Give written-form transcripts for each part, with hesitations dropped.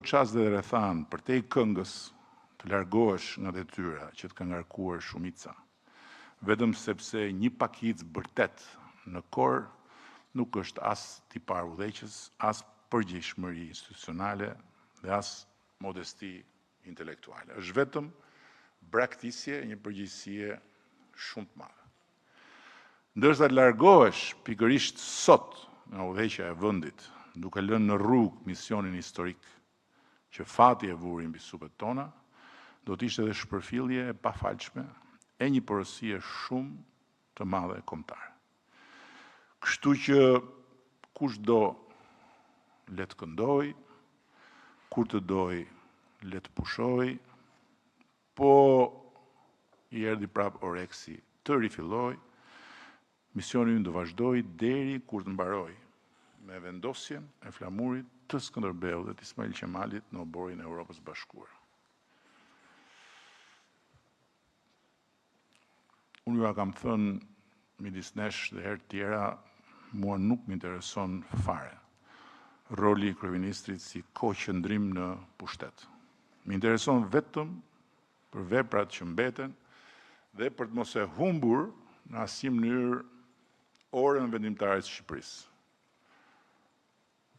çast dhe rrethan për te këngës të largohesh nga detyra që të ka ngarkuar shumica, vetëm sepse një pakic bërtet në kor nuk është as tipar udhëheqës, as përgjegjësish institucionale dhe as modesti intelektuale. Është vetëm braktisje e një përgjegjësie shumë të madhe. Ndërsa të largohesh pikërisht sot nga udhëheqja e vendit, duke lënë në rrugë misionin historik që fati e vuri mbi supet tona, do të ishte edhe shpërfillje e pafalshme e një porosie shumë të madhe kombëtare. Kështu që kushdo le të këndoj, kur të doj le të pushoj, po i erdhi prap oreksi të rifilloj, misioni ynë do vazhdoj deri kur të mbaroj me vendosjen e flamurit të Skënderbeut dhe të Ismail Qemalit në oborin e Evropës Bashkuar. Unë ju kam thënë midis nesh dhe herë tjera, mua nuk më intereson fare roli i kryeministrit si koqëndrim në pushtet. Më intereson vetëm për veprat që mbeten dhe për të mos e humbur në asnjë mënyrë orën vendimtare të Shqipërisë,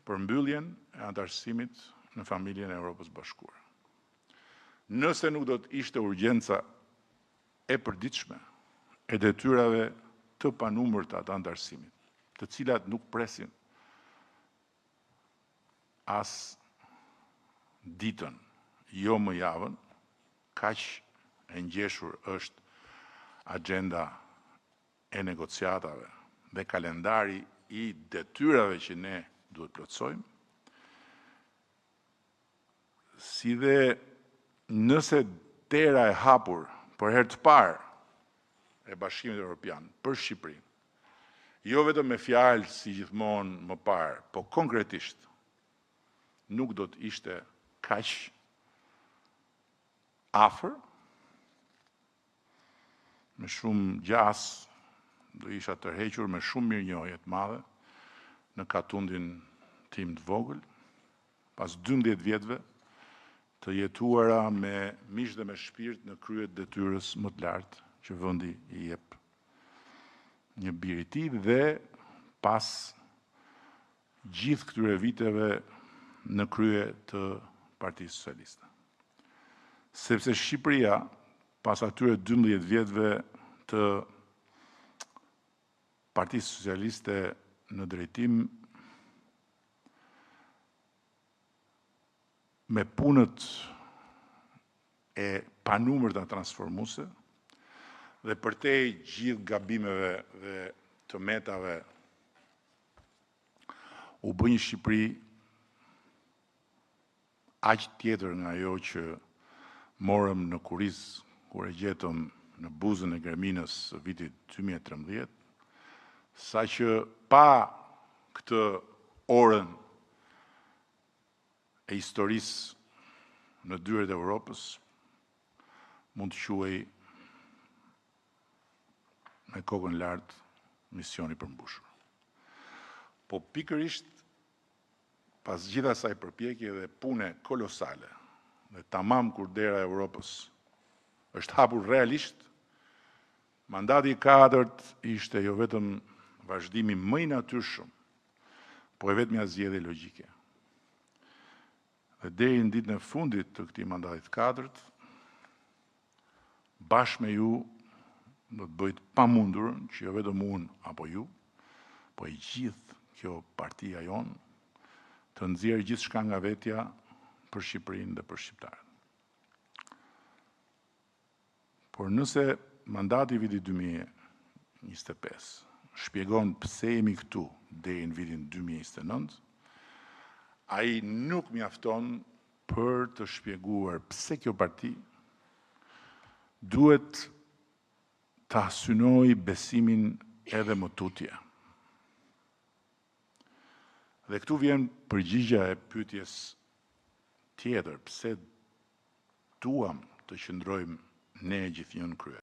për mbylljen e antarësimit në familjen e Evropës Bashkuar. Nëse nuk do të ishte urgjenca e përditshme e detyrave të panumërta të antarësimit, të cilat nuk presin as ditën, jo më javën, kaq e ngjeshur është agenda e negociatave dhe kalendari i detyrave që ne duhet plotësojmë, si dhe nëse dera e hapur për herë të parë e Bashkimit Evropian për Shqipërinë, jo vetëm me fjalë si gjithmonë më parë, po konkretisht nuk do të ishte kaq afër, me shumë gjas, do isha tërhequr me shumë mirënjohje të madhe në katundin tim të vogël, pas 12 vjetëve të jetuara me mish dhe me shpirt në krye të detyrës më të lartë që vendi i jep një bir i tij dhe pas gjithë këtyre viteve në krye të Partisë Socialiste. Sepse Shqipëria, pas atyre 12 vjetëve të Partisë Socialiste në drejtim, me punët e panumërta transformuese dhe përtej gjithë gabimeve dhe të metave, u bë një Shqipëri aq tjetër nga ajo që morëm në kuriz kur e gjetëm në buzën e Greminës së vitit 2013, sa që pa këtë orën e historisë në dyert e Evropës, mund të quhej me kokën lart misioni përmbushur. Po pikërisht pas gjitha asaj përpjekje dhe pune kolosale, dhe tamam kur dera e Evropës është hapur realisht, mandati i 4 ishte jo vetëm vazhdimi më i natyrshëm, po e vetmja zgjedhje logjike. Dhe deri në ditën e fundit të këtij mandati të 4, bashkë me ju do të bëjt pamundurën që jo vetëm unë apo ju, po e gjithë kjo partia jonë, të nxjerrë gjithçka nga vetja për Shqipërinë dhe për shqiptarët. Por nëse mandati i vitit 2025 shpjegon pse jemi këtu deri në vitin 2029, ai nuk mjafton për të shpjeguar pse kjo parti duhet ta synoj besimin edhe më tutje. Dhe këtu vjen përgjigja e pyetjes tjetër, pse duam të qëndrojmë ne gjithnjë në krye.